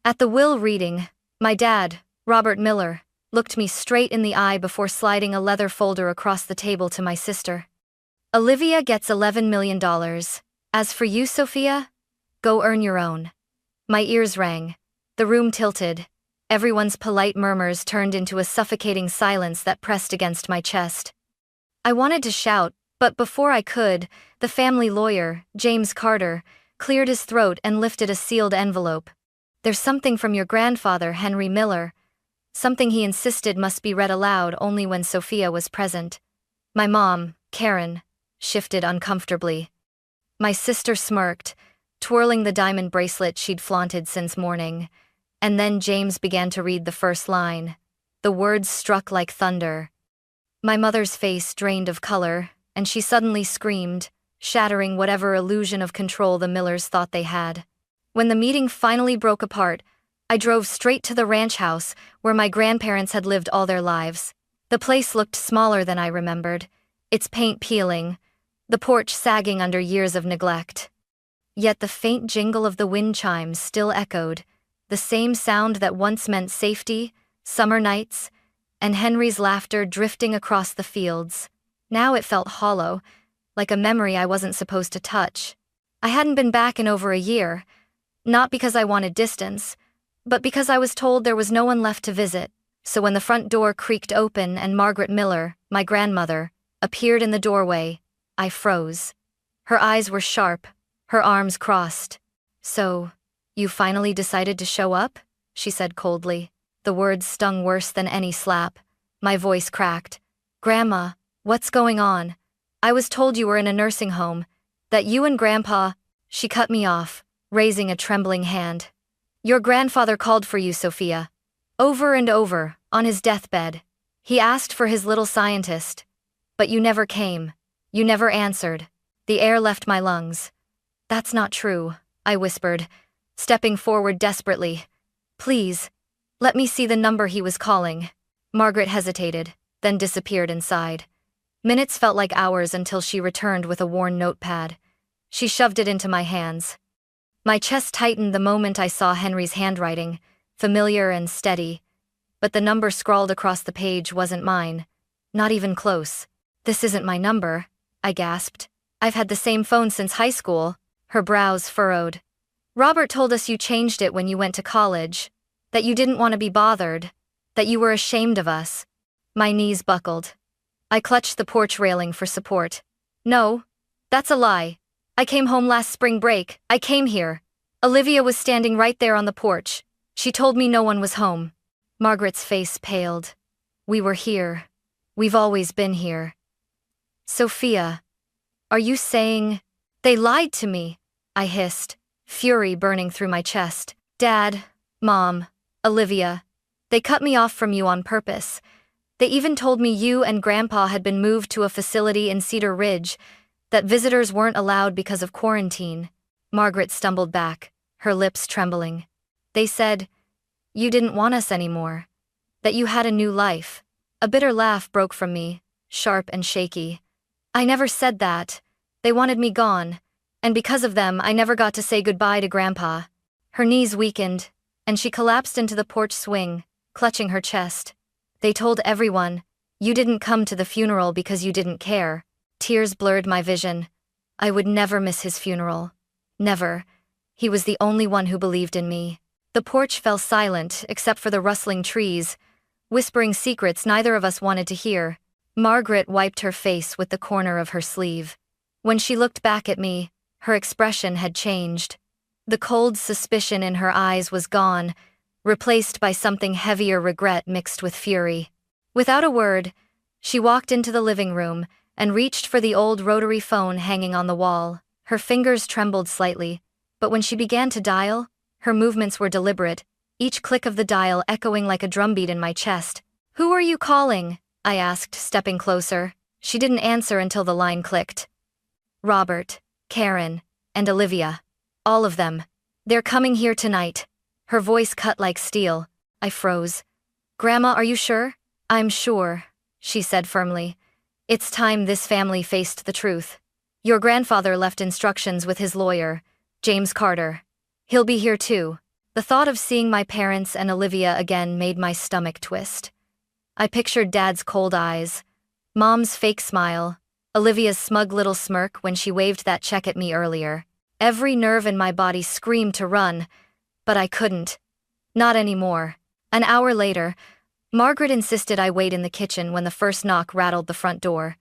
At the will reading, my dad, Robert Miller, looked me straight in the eye before sliding a leather folder across the table to my sister. Olivia gets $11 million. As for you, Sophia, go earn your own. My ears rang. The room tilted. Everyone's polite murmurs turned into a suffocating silence that pressed against my chest. I wanted to shout, but before I could, the family lawyer, James Carter, cleared his throat and lifted a sealed envelope. There's something from your grandfather, Henry Miller. Something he insisted must be read aloud only when Sophia was present. My mom, Karen, shifted uncomfortably. My sister smirked, twirling the diamond bracelet she'd flaunted since morning. And then James began to read the first line. The words struck like thunder. My mother's face drained of color, and she suddenly screamed, shattering whatever illusion of control the Millers thought they had. When the meeting finally broke apart, I drove straight to the ranch house where my grandparents had lived all their lives. The place looked smaller than I remembered, its paint peeling, the porch sagging under years of neglect. Yet the faint jingle of the wind chimes still echoed, the same sound that once meant safety, summer nights, and Henry's laughter drifting across the fields. Now it felt hollow, like a memory I wasn't supposed to touch. I hadn't been back in over a year, not because I wanted distance, but because I was told there was no one left to visit. So when the front door creaked open and Margaret Miller, my grandmother, appeared in the doorway, I froze. Her eyes were sharp, her arms crossed. "So, you finally decided to show up?" she said coldly. The words stung worse than any slap. My voice cracked. "Grandma, what's going on? I was told you were in a nursing home, that you and Grandpa—" She cut me off, raising a trembling hand. "Your grandfather called for you, Sophia. Over and over, on his deathbed. He asked for his little scientist. But you never came. You never answered." The air left my lungs. "That's not true," I whispered, stepping forward desperately. "Please, let me see the number he was calling." Margaret hesitated, then disappeared inside. Minutes felt like hours until she returned with a worn notepad. She shoved it into my hands. My chest tightened the moment I saw Henry's handwriting, familiar and steady. But the number scrawled across the page wasn't mine. Not even close. "This isn't my number," I gasped. "I've had the same phone since high school." Her brows furrowed. "Robert told us you changed it when you went to college. That you didn't want to be bothered. That you were ashamed of us." My knees buckled. I clutched the porch railing for support. "No, that's a lie. I came home last spring break. I came here. Olivia was standing right there on the porch. She told me no one was home." Margaret's face paled. "We were here. We've always been here." "Sophia, are you saying—" "They lied to me," I hissed, fury burning through my chest. "Dad, Mom, Olivia, they cut me off from you on purpose. They even told me you and Grandpa had been moved to a facility in Cedar Ridge, that visitors weren't allowed because of quarantine." Margaret stumbled back, her lips trembling. "They said, you didn't want us anymore. That you had a new life." A bitter laugh broke from me, sharp and shaky. "I never said that. They wanted me gone, and because of them I never got to say goodbye to Grandpa." Her knees weakened, and she collapsed into the porch swing, clutching her chest. "They told everyone, you didn't come to the funeral because you didn't care." Tears blurred my vision. I would never miss his funeral. Never. He was the only one who believed in me. The porch fell silent except for the rustling trees, whispering secrets neither of us wanted to hear. Margaret wiped her face with the corner of her sleeve. When she looked back at me, her expression had changed. The cold suspicion in her eyes was gone, replaced by something heavier regret mixed with fury. Without a word, she walked into the living room and reached for the old rotary phone hanging on the wall. Her fingers trembled slightly, but when she began to dial, her movements were deliberate, each click of the dial echoing like a drumbeat in my chest. "Who are you calling?" I asked, stepping closer. She didn't answer until the line clicked. "Robert, Karen, and Olivia. All of them. They're coming here tonight." Her voice cut like steel. I froze. "Grandma, are you sure?" "I'm sure," she said firmly. "It's time this family faced the truth. Your grandfather left instructions with his lawyer, James Carter. He'll be here too." The thought of seeing my parents and Olivia again made my stomach twist. I pictured Dad's cold eyes, Mom's fake smile, Olivia's smug little smirk when she waved that check at me earlier. Every nerve in my body screamed to run, but I couldn't. Not anymore. An hour later, Margaret insisted I wait in the kitchen when the first knock rattled the front door.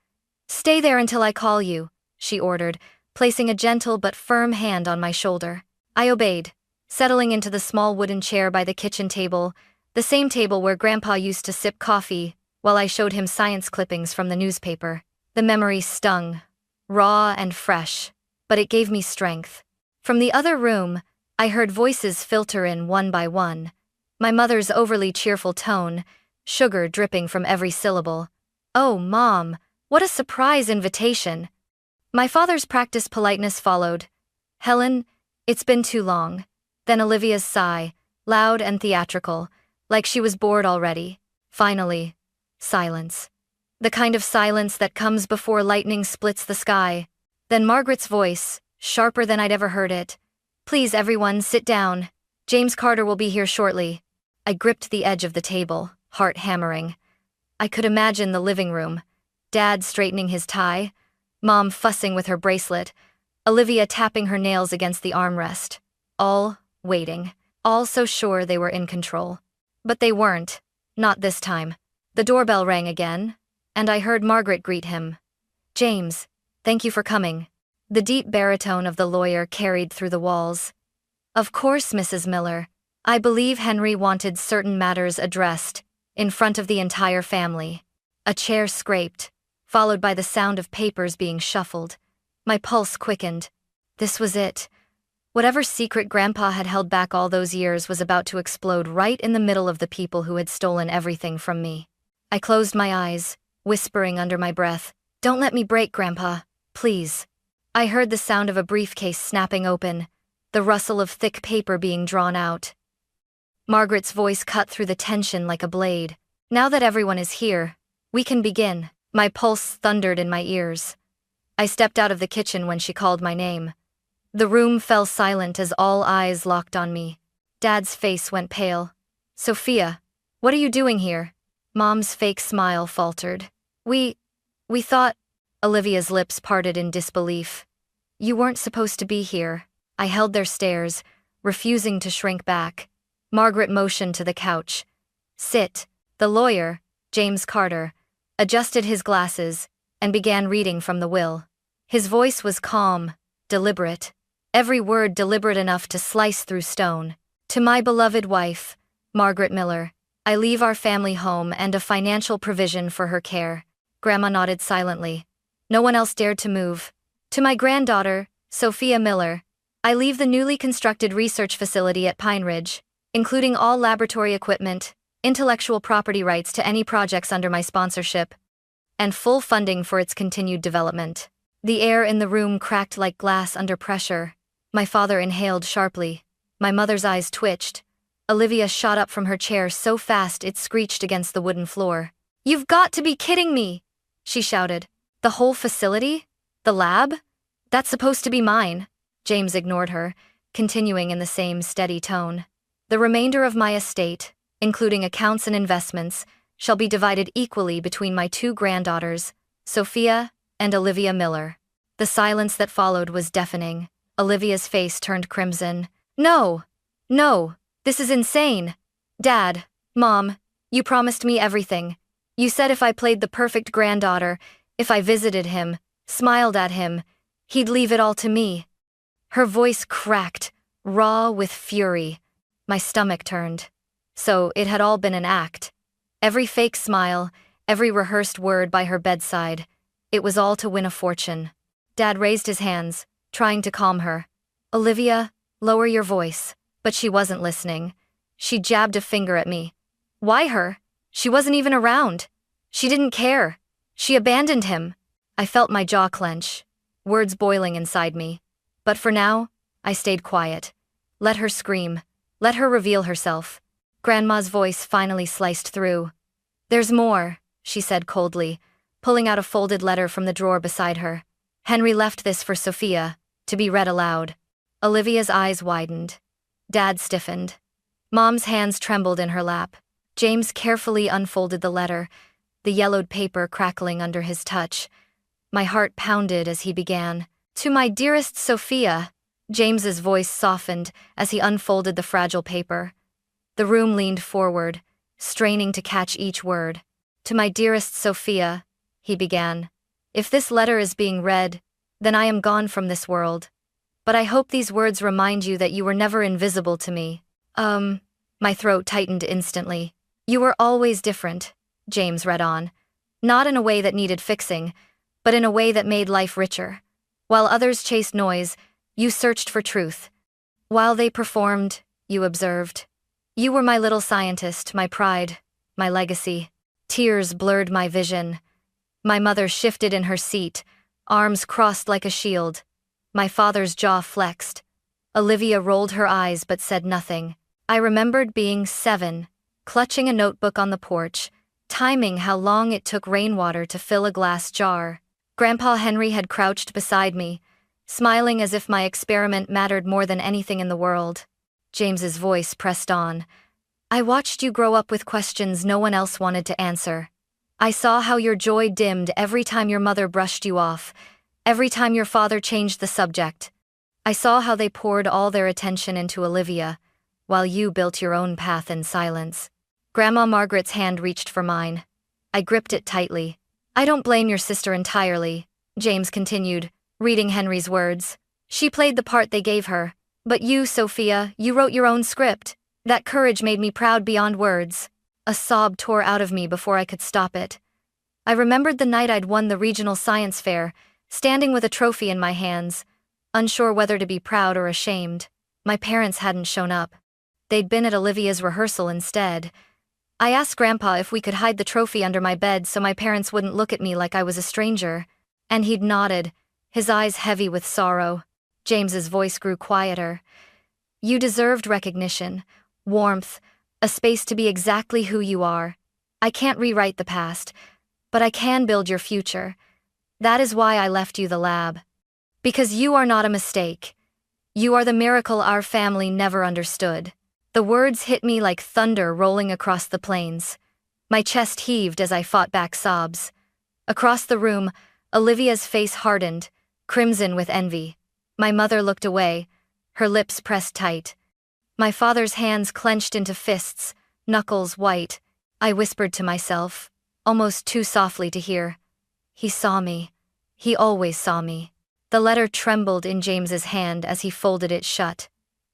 "Stay there until I call you," she ordered, placing a gentle but firm hand on my shoulder. I obeyed, settling into the small wooden chair by the kitchen table, the same table where Grandpa used to sip coffee while I showed him science clippings from the newspaper. The memory stung, raw and fresh, but it gave me strength. From the other room, I heard voices filter in one by one. My mother's overly cheerful tone, sugar dripping from every syllable. "Oh, Mom, what a surprise invitation." My father's practiced politeness followed. "Helen, it's been too long." Then Olivia's sigh, loud and theatrical, like she was bored already. Finally, silence. The kind of silence that comes before lightning splits the sky. Then Margaret's voice, sharper than I'd ever heard it. "Please everyone, sit down. James Carter will be here shortly." I gripped the edge of the table, heart hammering. I could imagine the living room. Dad straightening his tie, Mom fussing with her bracelet, Olivia tapping her nails against the armrest. All waiting, all so sure they were in control. But they weren't. Not this time. The doorbell rang again, and I heard Margaret greet him. "James, thank you for coming." The deep baritone of the lawyer carried through the walls. "Of course, Mrs. Miller. I believe Henry wanted certain matters addressed, in front of the entire family." A chair scraped, followed by the sound of papers being shuffled. My pulse quickened. This was it. Whatever secret Grandpa had held back all those years was about to explode right in the middle of the people who had stolen everything from me. I closed my eyes, whispering under my breath, "Don't let me break, Grandpa, please." I heard the sound of a briefcase snapping open, the rustle of thick paper being drawn out. Margaret's voice cut through the tension like a blade. "Now that everyone is here, we can begin." My pulse thundered in my ears. I stepped out of the kitchen when she called my name. The room fell silent as all eyes locked on me. Dad's face went pale. "Sophia, what are you doing here?" Mom's fake smile faltered. We thought." Olivia's lips parted in disbelief. "You weren't supposed to be here." I held their stares, refusing to shrink back. Margaret motioned to the couch. "Sit." The lawyer, James Carter, adjusted his glasses and began reading from the will. His voice was calm, deliberate, every word deliberate enough to slice through stone. "To my beloved wife, Margaret Miller, I leave our family home and a financial provision for her care." Grandma nodded silently. No one else dared to move. "To my granddaughter, Sophia Miller, I leave the newly constructed research facility at Pine Ridge, including all laboratory equipment, intellectual property rights to any projects under my sponsorship, and full funding for its continued development." The air in the room cracked like glass under pressure. My father inhaled sharply. My mother's eyes twitched. Olivia shot up from her chair so fast it screeched against the wooden floor. "You've got to be kidding me!" she shouted. "The whole facility? The lab? That's supposed to be mine." James ignored her, continuing in the same steady tone. "The remainder of my estate, including accounts and investments, shall be divided equally between my two granddaughters, Sophia and Olivia Miller." The silence that followed was deafening. Olivia's face turned crimson. No, this is insane." "Dad, Mom, you promised me everything. You said if I played the perfect granddaughter, if I visited him, smiled at him, he'd leave it all to me." Her voice cracked, raw with fury. My stomach turned. So it had all been an act. Every fake smile, every rehearsed word by her bedside, it was all to win a fortune. Dad raised his hands, trying to calm her. "Olivia, lower your voice." But she wasn't listening. She jabbed a finger at me. "Why her? She wasn't even around. She didn't care. She abandoned him." I felt my jaw clench, words boiling inside me. But for now, I stayed quiet. Let her scream. Let her reveal herself. Grandma's voice finally sliced through. "There's more," she said coldly, pulling out a folded letter from the drawer beside her. "Henry left this for Sophia, to be read aloud." Olivia's eyes widened. Dad stiffened. Mom's hands trembled in her lap. James carefully unfolded the letter, the yellowed paper crackling under his touch. My heart pounded as he began. To my dearest Sophia. James's voice softened as he unfolded the fragile paper. The room leaned forward, straining to catch each word. To my dearest Sophia, he began. If this letter is being read, then I am gone from this world. But I hope these words remind you that you were never invisible to me. My throat tightened instantly. You were always different, James read on. Not in a way that needed fixing, but in a way that made life richer. While others chased noise, you searched for truth. While they performed, you observed. You were my little scientist, my pride, my legacy. Tears blurred my vision. My mother shifted in her seat, arms crossed like a shield. My father's jaw flexed. Olivia rolled her eyes but said nothing. I remembered being 7, clutching a notebook on the porch, timing how long it took rainwater to fill a glass jar. Grandpa Henry had crouched beside me, smiling as if my experiment mattered more than anything in the world. James's voice pressed on. I watched you grow up with questions no one else wanted to answer. I saw how your joy dimmed every time your mother brushed you off, every time your father changed the subject. I saw how they poured all their attention into Olivia, while you built your own path in silence. Grandma Margaret's hand reached for mine. I gripped it tightly. I don't blame your sister entirely, James continued, reading Henry's words. She played the part they gave her. But you, Sophia, you wrote your own script. That courage made me proud beyond words. A sob tore out of me before I could stop it. I remembered the night I'd won the regional science fair, standing with a trophy in my hands, unsure whether to be proud or ashamed. My parents hadn't shown up. They'd been at Olivia's rehearsal instead. I asked Grandpa if we could hide the trophy under my bed so my parents wouldn't look at me like I was a stranger, and he'd nodded, his eyes heavy with sorrow. James's voice grew quieter. You deserved recognition, warmth, a space to be exactly who you are. I can't rewrite the past, but I can build your future. That is why I left you the lab. Because you are not a mistake. You are the miracle our family never understood. The words hit me like thunder rolling across the plains. My chest heaved as I fought back sobs. Across the room, Olivia's face hardened, crimson with envy. My mother looked away, her lips pressed tight. My father's hands clenched into fists, knuckles white. I whispered to myself, almost too softly to hear. He saw me. He always saw me. The letter trembled in James's hand as he folded it shut.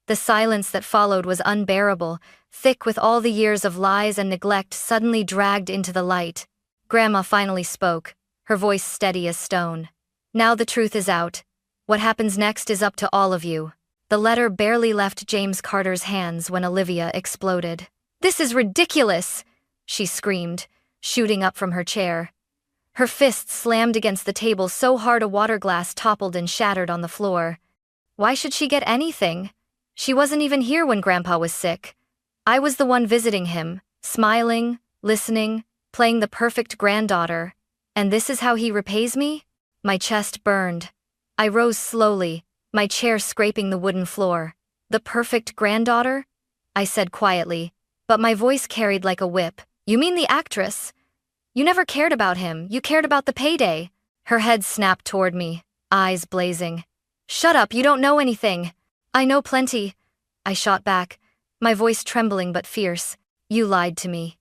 The silence that followed was unbearable, thick with all the years of lies and neglect suddenly dragged into the light. Grandma finally spoke, her voice steady as stone. Now the truth is out. What happens next is up to all of you. The letter barely left James Carter's hands when Olivia exploded. This is ridiculous, she screamed, shooting up from her chair. Her fists slammed against the table so hard a water glass toppled and shattered on the floor. Why should she get anything? She wasn't even here when Grandpa was sick. I was the one visiting him, smiling, listening, playing the perfect granddaughter. And this is how he repays me? My chest burned. I rose slowly, my chair scraping the wooden floor. The perfect granddaughter? I said quietly, but my voice carried like a whip. You mean the actress? You never cared about him, you cared about the payday. Her head snapped toward me, eyes blazing. Shut up, you don't know anything. I know plenty, I shot back, my voice trembling but fierce. You lied to me.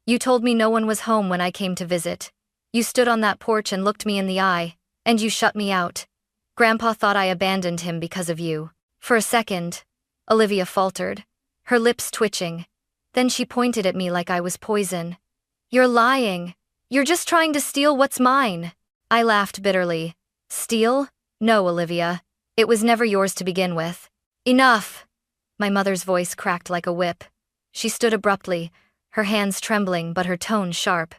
You told me no one was home when I came to visit. You stood on that porch and looked me in the eye, and you shut me out. Grandpa thought I abandoned him because of you. For a second, Olivia faltered, her lips twitching. Then she pointed at me like I was poison. You're lying. You're just trying to steal what's mine. I laughed bitterly. Steal? No, Olivia. It was never yours to begin with. Enough! My mother's voice cracked like a whip. She stood abruptly, her hands trembling but her tone sharp.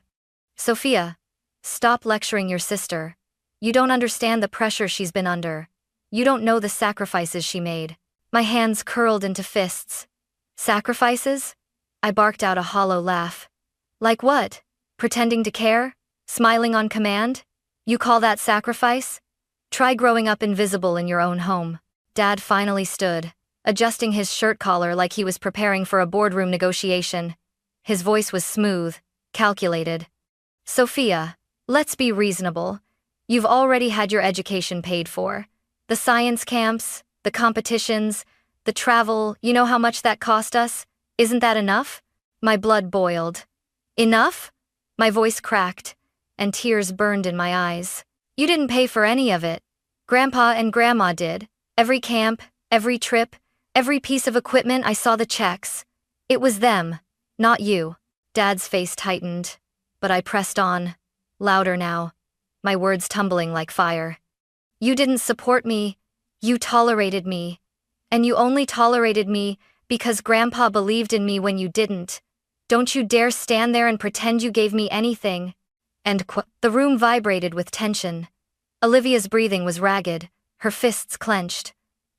Sophia, stop lecturing your sister. You don't understand the pressure she's been under. You don't know the sacrifices she made. My hands curled into fists. Sacrifices? I barked out a hollow laugh. Like what? Pretending to care? Smiling on command? You call that sacrifice? Try growing up invisible in your own home. Dad finally stood, adjusting his shirt collar like he was preparing for a boardroom negotiation. His voice was smooth, calculated. Sophia, let's be reasonable. You've already had your education paid for. The science camps, the competitions, the travel, you know how much that cost us? Isn't that enough? My blood boiled. Enough? My voice cracked, and tears burned in my eyes. You didn't pay for any of it. Grandpa and Grandma did. Every camp, every trip, every piece of equipment, I saw the checks. It was them, not you. Dad's face tightened, but I pressed on, louder now, my words tumbling like fire. You didn't support me, you tolerated me. And you only tolerated me because Grandpa believed in me when you didn't. Don't you dare stand there and pretend you gave me anything. The room vibrated with tension. Olivia's breathing was ragged, her fists clenched.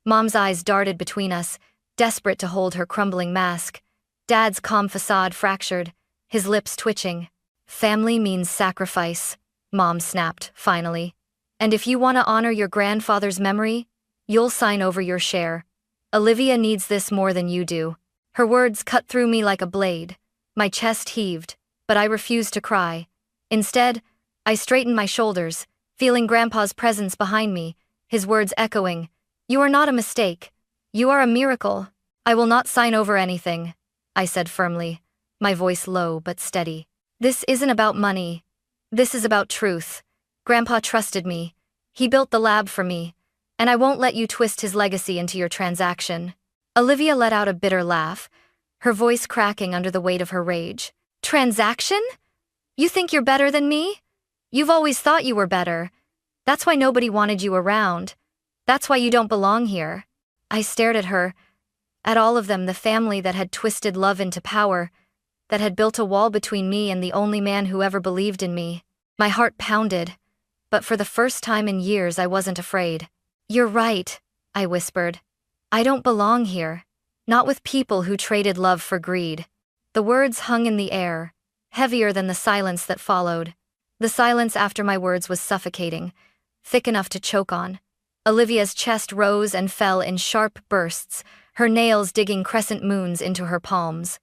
Mom's eyes darted between us, desperate to hold her crumbling mask. Dad's calm facade fractured, his lips twitching. Family means sacrifice, Mom snapped, finally. And if you want to honor your grandfather's memory, you'll sign over your share. Olivia needs this more than you do. Her words cut through me like a blade. My chest heaved, but I refused to cry. Instead, I straightened my shoulders, feeling Grandpa's presence behind me, his words echoing. You are not a mistake. You are a miracle. I will not sign over anything, I said firmly, my voice low but steady. This isn't about money. This is about truth. Grandpa trusted me. He built the lab for me, and I won't let you twist his legacy into your transaction. Olivia let out a bitter laugh, her voice cracking under the weight of her rage. Transaction? You think you're better than me? You've always thought you were better. That's why nobody wanted you around. That's why you don't belong here. I stared at her, at all of them, the family that had twisted love into power, that had built a wall between me and the only man who ever believed in me. My heart pounded, but for the first time in years I wasn't afraid. You're right, I whispered. I don't belong here. Not with people who traded love for greed. The words hung in the air, heavier than the silence that followed. The silence after my words was suffocating, thick enough to choke on. Olivia's chest rose and fell in sharp bursts, her nails digging crescent moons into her palms.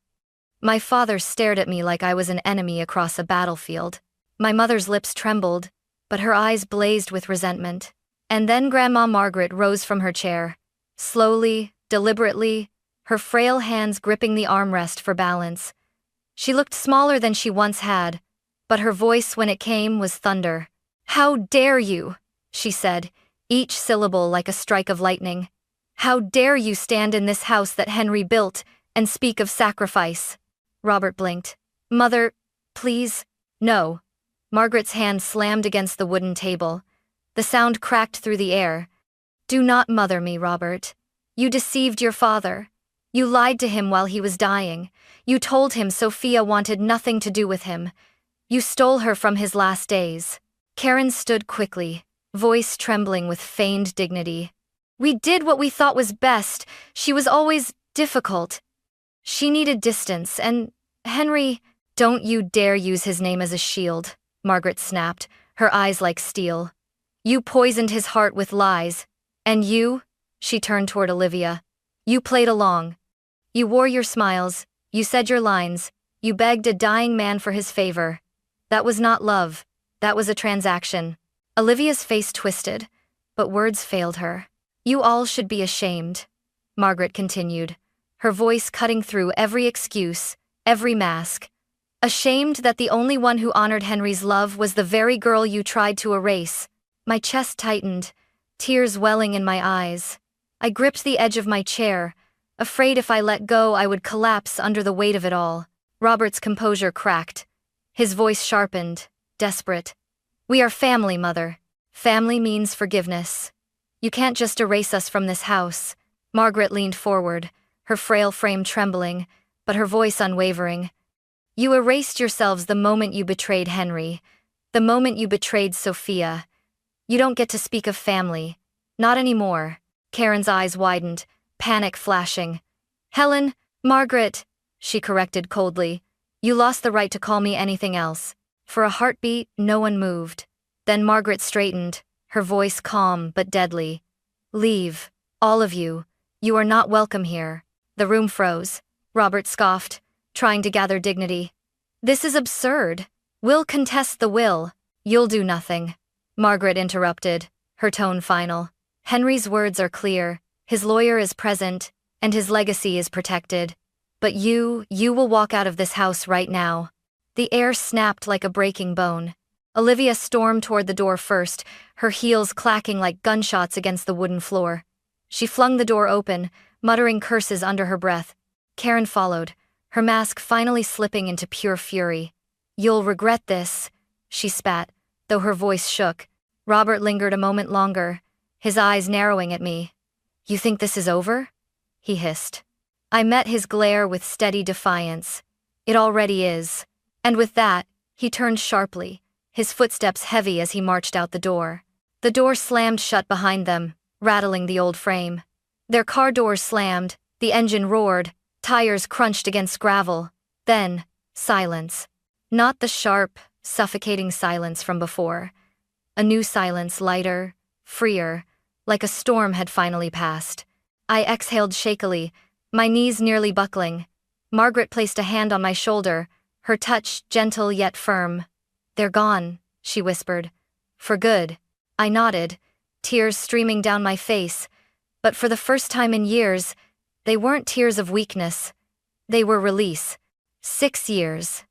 My father stared at me like I was an enemy across a battlefield. My mother's lips trembled, but her eyes blazed with resentment. And then Grandma Margaret rose from her chair, slowly, deliberately, her frail hands gripping the armrest for balance. She looked smaller than she once had, but her voice when it came was thunder. How dare you, she said, each syllable like a strike of lightning. How dare you stand in this house that Henry built and speak of sacrifice? Robert blinked. Mother, please. No. Margaret's hand slammed against the wooden table. The sound cracked through the air. Do not mother me, Robert. You deceived your father. You lied to him while he was dying. You told him Sophia wanted nothing to do with him. You stole her from his last days. Karen stood quickly, voice trembling with feigned dignity. We did what we thought was best. She was always difficult. She needed distance, and Henry— Don't you dare use his name as a shield, Margaret snapped, her eyes like steel. You poisoned his heart with lies. And you— she turned toward Olivia. You played along. You wore your smiles, you said your lines, you begged a dying man for his favor. That was not love, that was a transaction. Olivia's face twisted, but words failed her. You all should be ashamed, Margaret continued, her voice cutting through every excuse, every mask. Ashamed that the only one who honored Henry's love was the very girl you tried to erase. My chest tightened, tears welling in my eyes. I gripped the edge of my chair, afraid if I let go I would collapse under the weight of it all. Robert's composure cracked. His voice sharpened, desperate. We are family, Mother. Family means forgiveness. You can't just erase us from this house. Margaret leaned forward, her frail frame trembling, but her voice unwavering. You erased yourselves the moment you betrayed Henry, the moment you betrayed Sophia. You don't get to speak of family. Not anymore. Karen's eyes widened, panic flashing. Helen, Margaret, she corrected coldly. You lost the right to call me anything else. For a heartbeat, no one moved. Then Margaret straightened, her voice calm but deadly. Leave, all of you. You are not welcome here. The room froze. Robert scoffed, trying to gather dignity. This is absurd. We'll contest the will. You'll do nothing. Margaret interrupted, her tone final. Henry's words are clear, his lawyer is present, and his legacy is protected. But you will walk out of this house right now. The air snapped like a breaking bone. Olivia stormed toward the door first, her heels clacking like gunshots against the wooden floor. She flung the door open, muttering curses under her breath. Karen followed, her mask finally slipping into pure fury. You'll regret this, she spat, though her voice shook. Robert lingered a moment longer, his eyes narrowing at me. You think this is over? He hissed. I met his glare with steady defiance. It already is. And with that, he turned sharply, his footsteps heavy as he marched out the door. The door slammed shut behind them, rattling the old frame. Their car doors slammed, the engine roared, tires crunched against gravel. Then, silence. Not the sharp, suffocating silence from before. A new silence, lighter, freer, like a storm had finally passed. I exhaled shakily, my knees nearly buckling. Margaret placed a hand on my shoulder, her touch gentle yet firm. They're gone, she whispered. For good. I nodded, tears streaming down my face, but for the first time in years, they weren't tears of weakness. They were release. 6 years.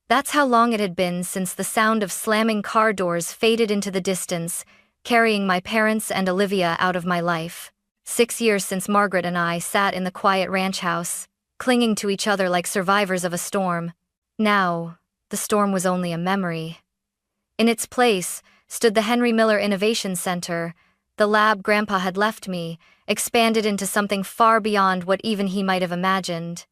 That's how long it had been since the sound of slamming car doors faded into the distance, carrying my parents and Olivia out of my life. 6 years since Margaret and I sat in the quiet ranch house, clinging to each other like survivors of a storm. Now, the storm was only a memory. In its place stood the Henry Miller Innovation Center, the lab Grandpa had left me, expanded into something far beyond what even he might have imagined.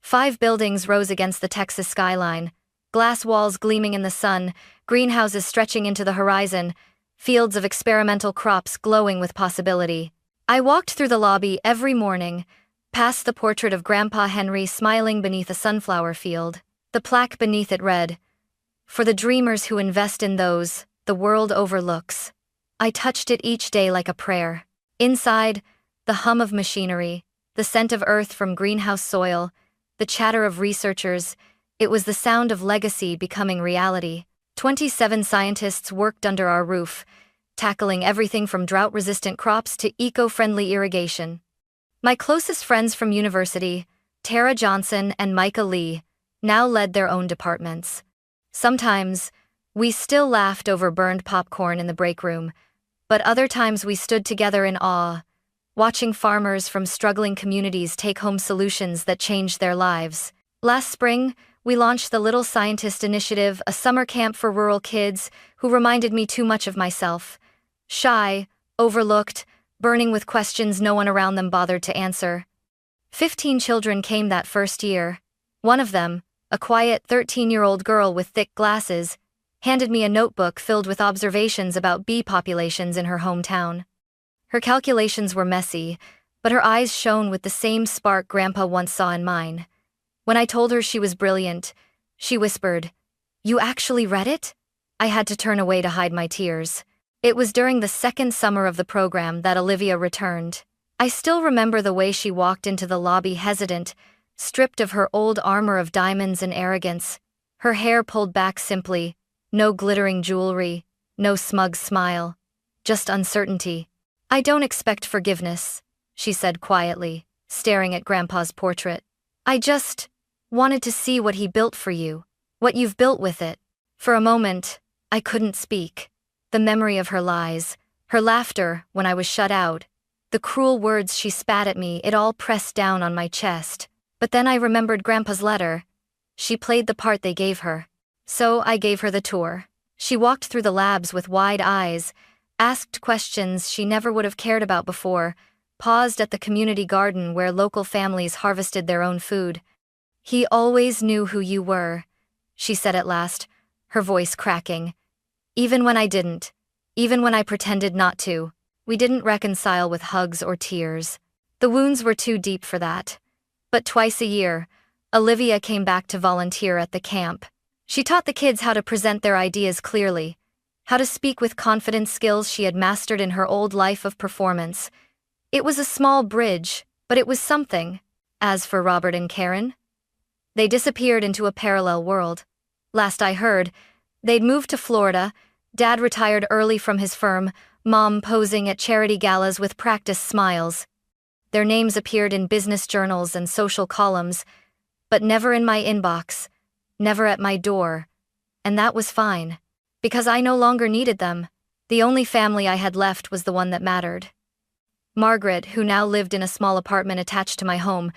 5 buildings rose against the Texas skyline, glass walls gleaming in the sun, greenhouses stretching into the horizon, fields of experimental crops glowing with possibility. I walked through the lobby every morning, past the portrait of Grandpa Henry smiling beneath a sunflower field. The plaque beneath it read, "For the dreamers who invest in those the world overlooks." I touched it each day like a prayer. Inside, the hum of machinery, the scent of earth from greenhouse soil, the chatter of researchers, it was the sound of legacy becoming reality. 27 scientists worked under our roof, tackling everything from drought-resistant crops to eco-friendly irrigation. My closest friends from university, Tara Johnson and Micah Lee, now led their own departments. Sometimes, we still laughed over burned popcorn in the break room, but other times we stood together in awe, watching farmers from struggling communities take home solutions that changed their lives. Last spring, we launched the Little Scientist Initiative, a summer camp for rural kids who reminded me too much of myself. Shy, overlooked, burning with questions no one around them bothered to answer. 15 children came that first year. One of them, a quiet 13-year-old girl with thick glasses, handed me a notebook filled with observations about bee populations in her hometown. Her calculations were messy, but her eyes shone with the same spark Grandpa once saw in mine. When I told her she was brilliant, she whispered, "You actually read it?" I had to turn away to hide my tears. It was during the second summer of the program that Olivia returned. I still remember the way she walked into the lobby hesitant, stripped of her old armor of diamonds and arrogance, her hair pulled back simply, no glittering jewelry, no smug smile, just uncertainty. "I don't expect forgiveness," she said quietly, staring at Grandpa's portrait. "I just wanted to see what he built for you, what you've built with it." For a moment, I couldn't speak. The memory of her lies, her laughter when I was shut out, the cruel words she spat at me, it all pressed down on my chest. But then I remembered Grandpa's letter. She played the part they gave her. So I gave her the tour. She walked through the labs with wide eyes, asked questions she never would have cared about before, paused at the community garden where local families harvested their own food. "He always knew who you were," she said at last, her voice cracking. "Even when I didn't. Even when I pretended not to. We didn't reconcile with hugs or tears. The wounds were too deep for that." But twice a year, Olivia came back to volunteer at the camp. She taught the kids how to present their ideas clearly, how to speak with confidence, skills she had mastered in her old life of performance. It was a small bridge, but it was something. As for Robert and Karen, they disappeared into a parallel world. Last I heard, they'd moved to Florida, Dad retired early from his firm, Mom posing at charity galas with practiced smiles. Their names appeared in business journals and social columns, but never in my inbox, never at my door. And that was fine, because I no longer needed them. The only family I had left was the one that mattered. Margaret, who now lived in a small apartment attached to my home,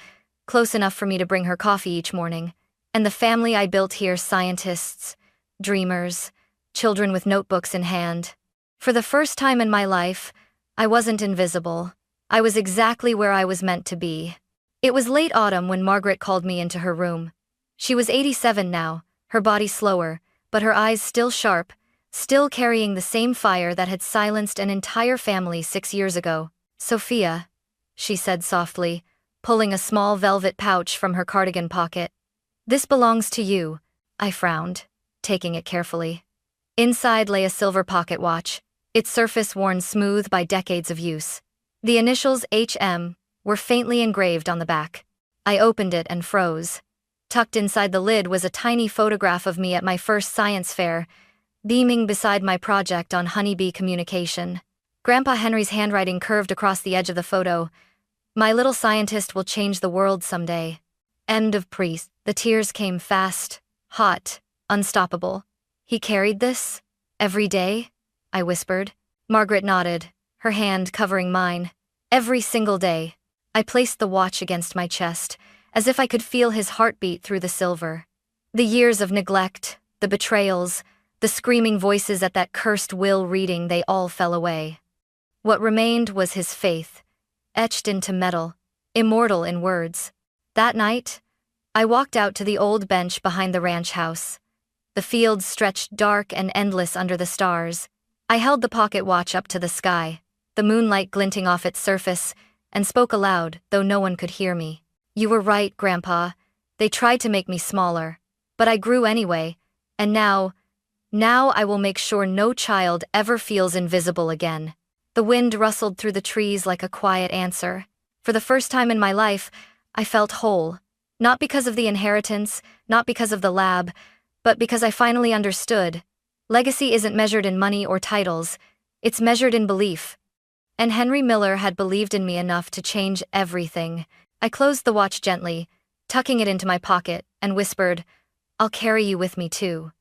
close enough for me to bring her coffee each morning, and the family I built here, scientists, dreamers, children with notebooks in hand. For the first time in my life, I wasn't invisible. I was exactly where I was meant to be. It was late autumn when Margaret called me into her room. She was 87 now, her body slower, but her eyes still sharp, still carrying the same fire that had silenced an entire family 6 years ago. "Sophia," she said softly, pulling a small velvet pouch from her cardigan pocket. "This belongs to you." I frowned, taking it carefully. Inside lay a silver pocket watch, its surface worn smooth by decades of use. The initials HM were faintly engraved on the back. I opened it and froze. Tucked inside the lid was a tiny photograph of me at my first science fair, beaming beside my project on honeybee communication. Grandpa Henry's handwriting curved across the edge of the photo. "My little scientist will change the world someday." End of priest. The tears came fast, hot, unstoppable. "He carried this? Every day?" I whispered. Margaret nodded, her hand covering mine. "Every single day." I placed the watch against my chest, as if I could feel his heartbeat through the silver. The years of neglect, the betrayals, the screaming voices at that cursed will reading, they all fell away. What remained was his faith, etched into metal, immortal in words. That night, I walked out to the old bench behind the ranch house. The fields stretched dark and endless under the stars. I held the pocket watch up to the sky, the moonlight glinting off its surface, and spoke aloud, though no one could hear me. "You were right, Grandpa. They tried to make me smaller. But I grew anyway, and now I will make sure no child ever feels invisible again." The wind rustled through the trees like a quiet answer. For the first time in my life, I felt whole. Not because of the inheritance, not because of the lab, but because I finally understood. Legacy isn't measured in money or titles, it's measured in belief. And Henry Miller had believed in me enough to change everything. I closed the watch gently, tucking it into my pocket, and whispered, "I'll carry you with me too."